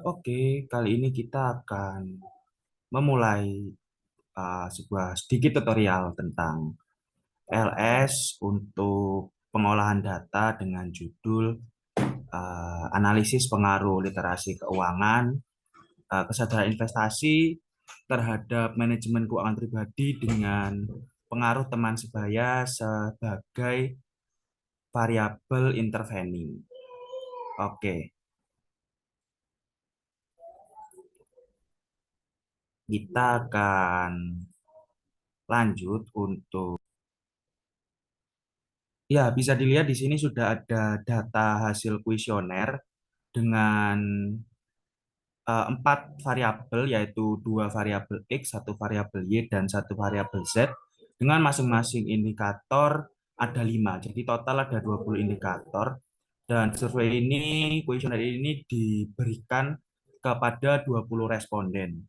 Oke, kali ini kita akan memulai sebuah sedikit tutorial tentang LS untuk pengolahan data dengan judul analisis pengaruh literasi keuangan, kesadaran investasi terhadap manajemen keuangan pribadi dengan pengaruh teman sebaya sebagai variabel intervening. Oke, kita akan lanjut untuk. Ya, bisa dilihat di sini sudah ada data hasil kuesioner dengan empat variabel, yaitu dua variabel X, satu variabel Y, dan satu variabel Z. Dengan masing-masing indikator ada 5. Jadi total ada 20 indikator. Dan survei ini, kuesioner ini diberikan kepada 20 responden.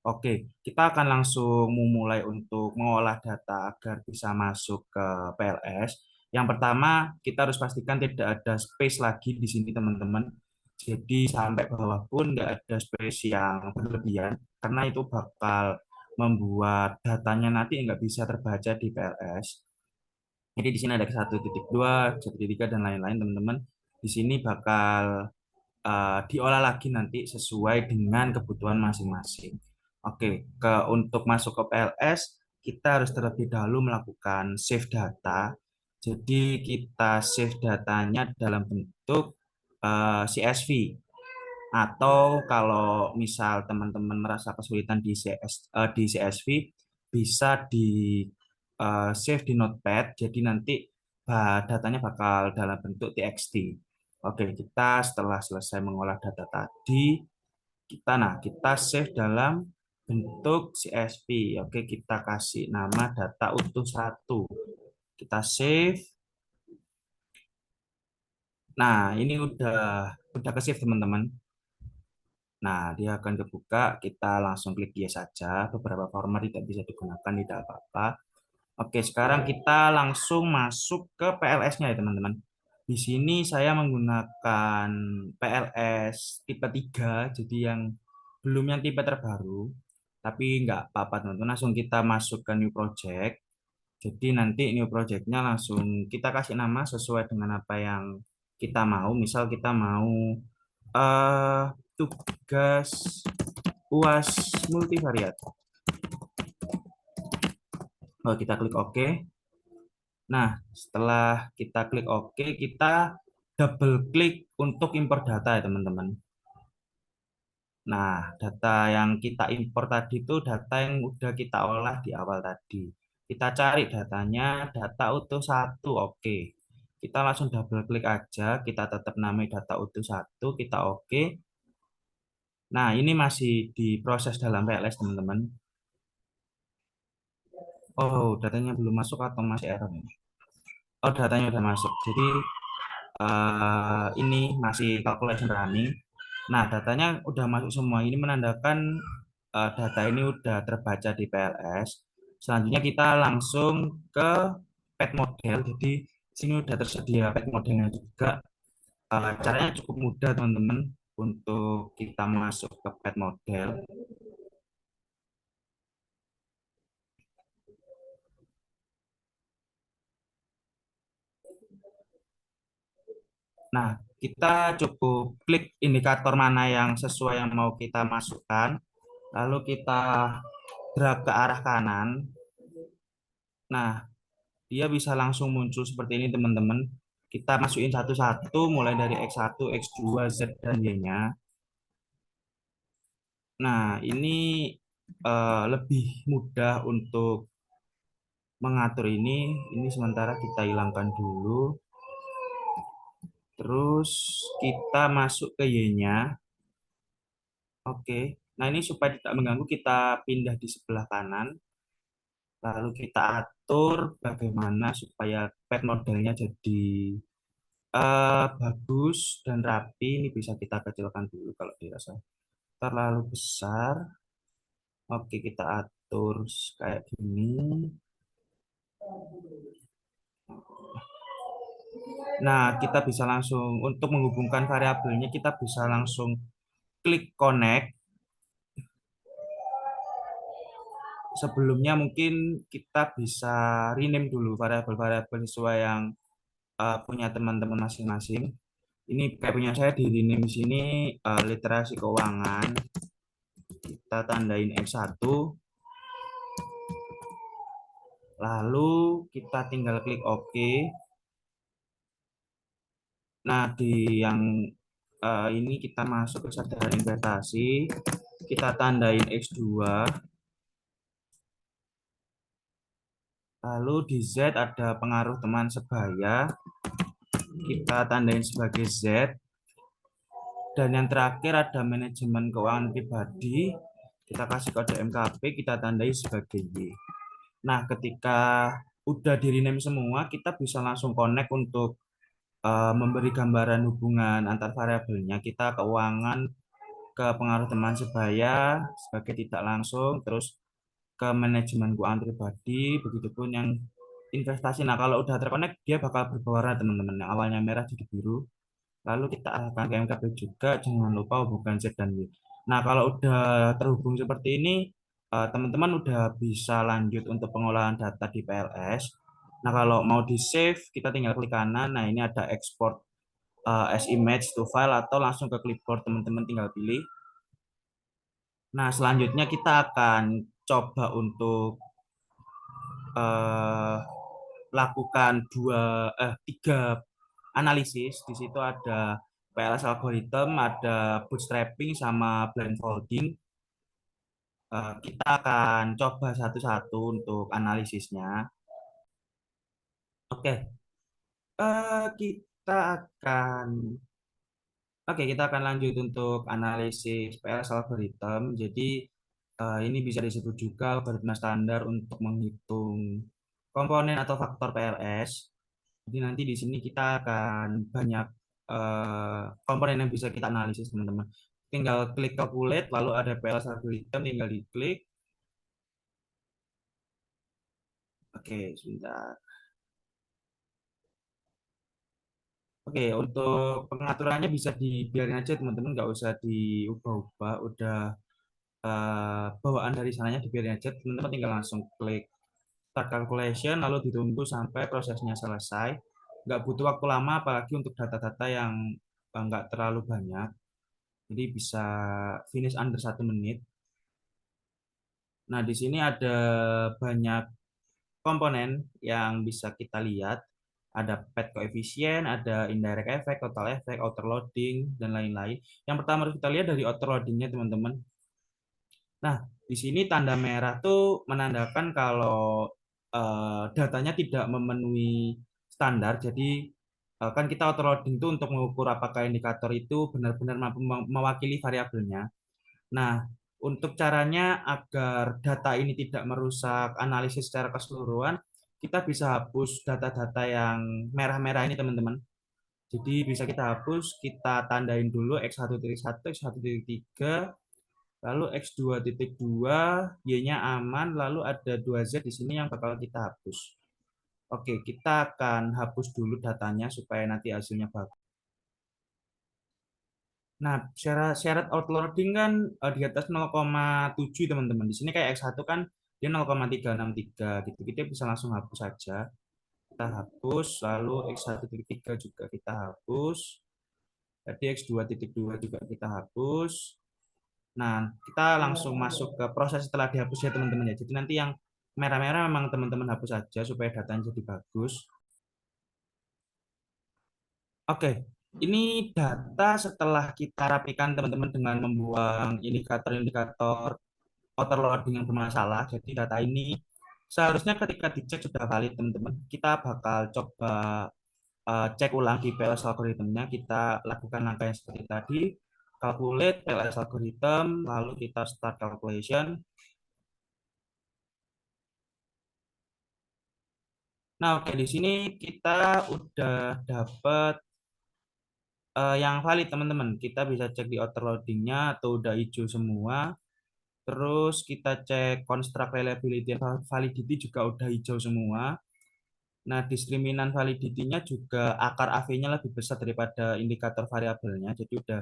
Oke, kita akan langsung memulai untuk mengolah data agar bisa masuk ke PLS. Yang pertama, kita harus pastikan tidak ada space lagi di sini, teman-teman. Jadi sampai bawah pun nggak ada space yang berlebihan, karena itu bakal membuat datanya nanti nggak bisa terbaca di PLS. Jadi di sini ada 1.2, 1.3, dan lain-lain, teman-teman. Di sini bakal diolah lagi nanti sesuai dengan kebutuhan masing-masing. Oke, untuk masuk ke PLS, kita harus terlebih dahulu melakukan save data. Jadi kita save datanya dalam bentuk CSV. Atau kalau misal teman-teman merasa kesulitan di CSV, bisa di save di Notepad. Jadi nanti datanya bakal dalam bentuk TXT. Oke, kita setelah selesai mengolah data tadi, kita save dalam bentuk CSV. Oke, kita kasih nama data utuh satu. Kita save. Nah, ini udah ke save, teman-teman. Nah, dia akan kebuka. Kita langsung klik yes saja. Beberapa format tidak bisa digunakan, tidak apa-apa. Oke, sekarang kita langsung masuk ke PLS-nya ya, teman-teman. Di sini saya menggunakan PLS tipe 3, jadi yang belum yang tipe terbaru. Tapi nggak apa-apa, teman-teman. Langsung kita masuk ke new project. Jadi nanti new project-nya langsung kita kasih nama sesuai dengan apa yang kita mau. Misal kita mau eh tugas UAS multivariat. Oh, kita klik OK. Nah, setelah kita klik OK, kita double klik untuk import data ya, teman-teman. Nah, data yang kita import tadi itu data yang udah kita olah di awal tadi. Kita cari datanya, data utuh satu, oke. Kita langsung double klik aja, kita tetap namai data utuh satu, kita oke. Nah, ini masih diproses dalam PLS, teman-teman. Oh, datanya belum masuk atau masih error ini? Oh, datanya udah masuk. Jadi, ini masih calculation running. Nah, datanya udah masuk semua. Ini menandakan data ini udah terbaca di PLS. Selanjutnya kita langsung ke pet model. Jadi sini udah tersedia pet modelnya juga. Caranya cukup mudah, teman-teman, untuk kita masuk ke pet model. Nah, kita cukup klik indikator mana yang sesuai yang mau kita masukkan. Lalu kita drag ke arah kanan. Nah, dia bisa langsung muncul seperti ini, teman-teman. Kita masukin satu-satu mulai dari X1, X2, Z, dan Y-nya. Nah, ini lebih mudah untuk mengatur ini. Ini sementara kita hilangkan dulu. Terus kita masuk ke Y-nya. Oke. Nah, ini supaya tidak mengganggu, kita pindah di sebelah kanan. Lalu kita atur bagaimana supaya pet modelnya jadi bagus dan rapi. Ini bisa kita kecilkan dulu kalau dirasa terlalu besar. Oke, kita atur kayak gini. Nah, kita bisa langsung untuk menghubungkan variabelnya, kita bisa langsung klik connect. Sebelumnya mungkin kita bisa rename dulu variabel-variabel sesuai yang punya teman-teman masing-masing. Ini kayak punya saya di rename di sini literasi keuangan. Kita tandain X1, lalu kita tinggal klik OK. Nah, di yang ini kita masuk ke kesadaran investasi, kita tandain X2, lalu di Z ada pengaruh teman sebaya, kita tandain sebagai Z, dan yang terakhir ada manajemen keuangan pribadi, kita kasih kode MKP, kita tandai sebagai Y. Nah, ketika udah di rename semua, kita bisa langsung connect untuk memberi gambaran hubungan antar variabelnya. Kita keuangan ke pengaruh teman sebaya sebagai tidak langsung, terus ke manajemen keuangan pribadi, begitupun yang investasi. Nah, kalau udah terkonek, dia bakal berwarna teman-teman. Yang awalnya merah jadi biru. Lalu kita arahkan ke MKP juga, jangan lupa hubungkan Z dan Y. Nah, kalau udah terhubung seperti ini, teman-teman udah bisa lanjut untuk pengolahan data di PLS. Nah, kalau mau di save, kita tinggal klik kanan. Nah, ini ada export as image to file atau langsung ke clipboard, teman-teman tinggal pilih. Nah, selanjutnya kita akan coba untuk eh, lakukan tiga analisis. Di situ ada PLS algorithm, ada bootstrapping, sama blindfolding. Kita akan coba satu-satu untuk analisisnya. Oke, eh, kita akan kita akan lanjut untuk analisis PLS algorithm. Jadi ini bisa disebut juga algoritma standar untuk menghitung komponen atau faktor PLS. Jadi nanti di sini kita akan banyak komponen yang bisa kita analisis, teman-teman. Tinggal klik calculate, lalu ada PLS algorithm, tinggal diklik. Oke, sebentar. Oke, untuk pengaturannya bisa dibiarin aja, teman-teman, nggak usah diubah-ubah. Udah bawaan dari sananya dibiarin aja, teman-teman tinggal langsung klik start calculation, lalu ditunggu sampai prosesnya selesai. Nggak butuh waktu lama, apalagi untuk data-data yang nggak terlalu banyak. Jadi bisa finish under 1 menit. Nah, di sini ada banyak komponen yang bisa kita lihat. Ada pad koefisien, ada indirect effect, total effect, outer loading, dan lain-lain. Yang pertama harus kita lihat dari outer loadingnya, teman-teman. Nah, di sini tanda merah tuh menandakan kalau datanya tidak memenuhi standar. Jadi kan kita outer loading itu untuk mengukur apakah indikator itu benar-benar mampu mewakili variabelnya. Nah, untuk caranya agar data ini tidak merusak analisis secara keseluruhan, kita bisa hapus data-data yang merah-merah ini, teman-teman. Jadi bisa kita hapus, kita tandain dulu X1.1, X1.3, lalu X2.2, Y-nya aman, lalu ada 2Z di sini yang bakal kita hapus. Oke, kita akan hapus dulu datanya supaya nanti hasilnya bagus. Nah, syarat outloading kan di atas 0,7, teman-teman. Di sini kayak X1 kan dia 0,363 gitu. Kita bisa langsung hapus saja. Kita hapus, lalu X1.3 juga kita hapus. Tadi X2.2 juga kita hapus. Nah, kita langsung masuk ke proses setelah dihapus ya, teman-teman ya. Jadi nanti yang merah-merah memang teman-teman hapus saja supaya datanya jadi bagus. Oke, ini data setelah kita rapikan, teman-teman, dengan membuang indikator-indikator overloading yang bermasalah. Jadi data ini seharusnya ketika dicek sudah valid, teman-teman. Kita bakal coba cek ulang di PLS algorithmnya. Kita lakukan langkah yang seperti tadi, calculate PLS algorithm, lalu kita start calculation. Nah, oke, di sini kita udah dapat yang valid, teman-teman. Kita bisa cek di outer loadingnya atau udah hijau semua. Terus kita cek construct reliability dan validity juga udah hijau semua. Nah, diskriminan validity-nya juga akar AV-nya lebih besar daripada indikator variabelnya. Jadi udah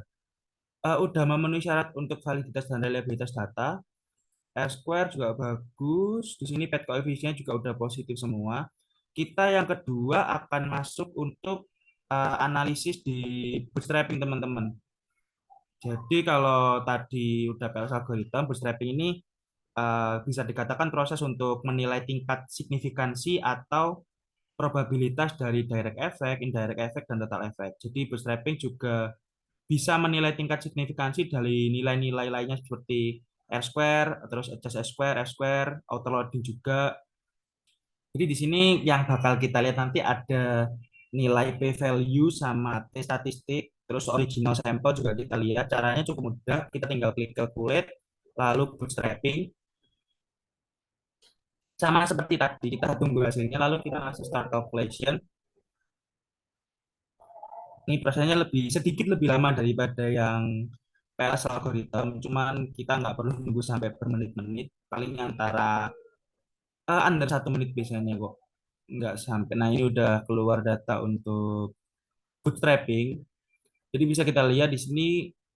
udah memenuhi syarat untuk validitas dan reliabilitas data. R-square juga bagus. Di sini pet coefficient juga udah positif semua. Kita yang kedua akan masuk untuk analisis di bootstrapping teman-teman. Jadi kalau tadi udah PLS algorithm, bootstrapping ini bisa dikatakan proses untuk menilai tingkat signifikansi atau probabilitas dari direct effect, indirect effect, dan total effect. Jadi bootstrapping juga bisa menilai tingkat signifikansi dari nilai-nilai lainnya seperti R square, terus adjust S square, R square, auto loading juga. Jadi di sini yang bakal kita lihat nanti ada nilai p value sama t statistik, terus original sample juga kita lihat. Caranya cukup mudah, kita tinggal klik calculate, lalu bootstrapping. Sama seperti tadi, kita tunggu hasilnya, lalu kita langsung start calculation. Ini prosesnya sedikit lebih lama daripada yang PLS algorithm, cuman kita nggak perlu nunggu sampai bermenit-menit, paling antara under 1 menit biasanya kok, nggak sampai. Nah ini udah keluar data untuk bootstrapping, jadi bisa kita lihat di sini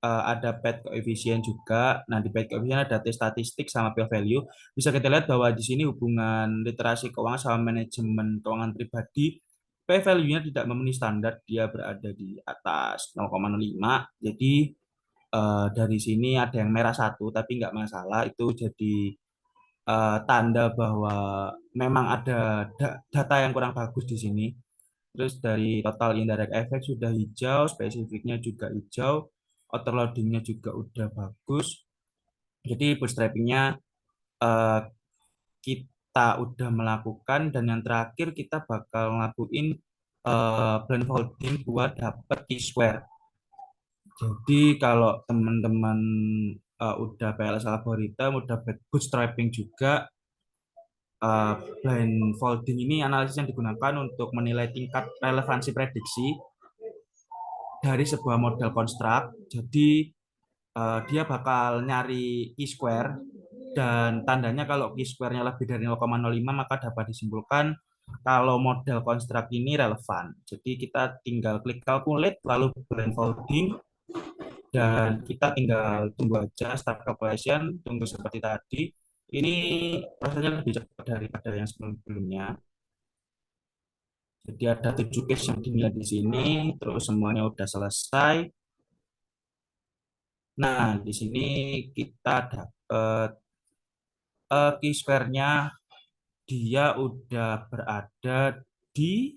ada path coefficient juga. Nah di path coefficient ada t statistik sama p value. Bisa kita lihat bahwa di sini hubungan literasi keuangan sama manajemen keuangan pribadi, p value-nya tidak memenuhi standar, dia berada di atas 0,05. Jadi dari sini ada yang merah satu, tapi nggak masalah. Itu jadi tanda bahwa memang ada data yang kurang bagus di sini. Terus dari total indirect effect sudah hijau, spesifiknya juga hijau, overloadingnya juga udah bagus. Jadi bootstrappingnya eh, kita udah melakukan, dan yang terakhir kita bakal ngelakuin blindfolding buat dapet T-square. Jadi kalau teman-teman udah PLS algorithm, udah bootstrapping juga, uh, blindfolding ini analisis yang digunakan untuk menilai tingkat relevansi prediksi dari sebuah model konstruk. Jadi dia bakal nyari Q-square, dan tandanya kalau Q-square-nya lebih dari 0,05 maka dapat disimpulkan kalau model konstruk ini relevan. Jadi kita tinggal klik calculate lalu blindfolding, dan kita tinggal tunggu aja start calculation, tunggu seperti tadi. Ini prosesnya lebih cepat daripada yang sebelumnya. Jadi ada 7 case yang dinilai di sini, terus semuanya udah selesai. Nah, di sini kita dapat key square-nya, dia udah berada di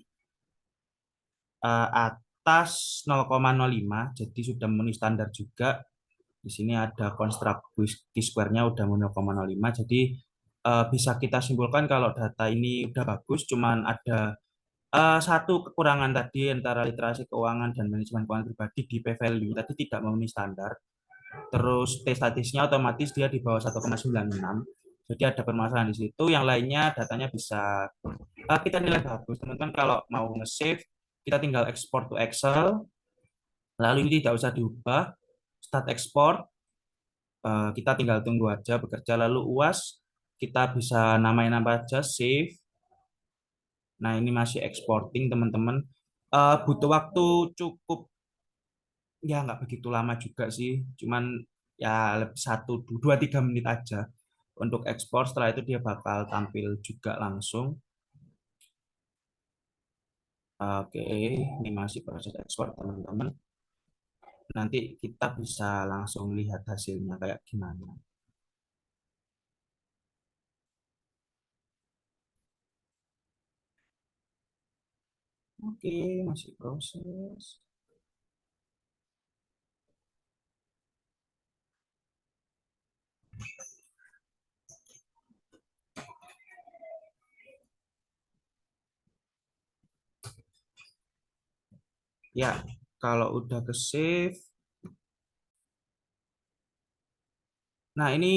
atas 0,05, jadi sudah memenuhi standar juga. Di sini ada konstruk key square-nya udah 0,05, jadi bisa kita simpulkan kalau data ini udah bagus, cuman ada satu kekurangan tadi antara literasi keuangan dan manajemen keuangan pribadi di p-value tadi tidak memenuhi standar. Terus T statisnya otomatis dia di bawah 1,96. Jadi ada permasalahan di situ. Yang lainnya datanya bisa kita nilai bagus. Teman-teman kalau mau nge-save, kita tinggal export to Excel. Lalu ini tidak usah diubah. Start export. Kita tinggal tunggu aja bekerja. Lalu UAS, kita bisa namain apa aja, save. Nah ini masih exporting teman-teman. Butuh waktu cukup, ya nggak begitu lama juga sih, cuman ya 1, 2, 3 menit aja untuk ekspor. Setelah itu dia bakal tampil juga langsung. Oke, ini masih proses ekspor teman-teman. Nanti kita bisa langsung lihat hasilnya kayak gimana. Oke, masih proses. Ya, kalau udah ke save. Nah, ini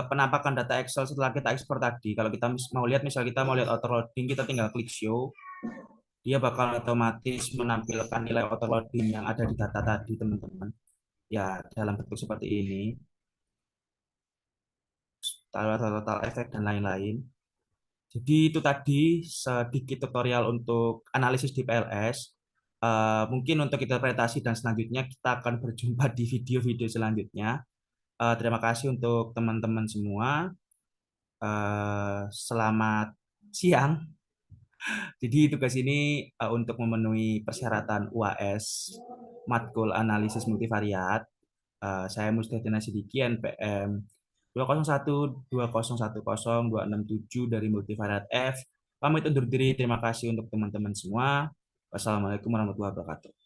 penampakan data Excel setelah kita ekspor tadi. Kalau kita mau lihat, misal kita mau lihat auto loading, kita tinggal klik show. Dia bakal otomatis menampilkan nilai auto loading yang ada di data tadi, teman-teman. Ya, dalam bentuk seperti ini, total efek dan lain-lain. Jadi itu tadi sedikit tutorial untuk analisis di PLS. Mungkin untuk interpretasi dan selanjutnya kita akan berjumpa di video-video selanjutnya. Terima kasih untuk teman-teman semua. Selamat siang. Jadi tugas ini untuk memenuhi persyaratan UAS matkul analisis multivariat. Saya Mustahidin Sidiki NPM 20120102667 dari multivariat F. Pamit undur diri. Terima kasih untuk teman-teman semua. Wassalamualaikum warahmatullahi wabarakatuh.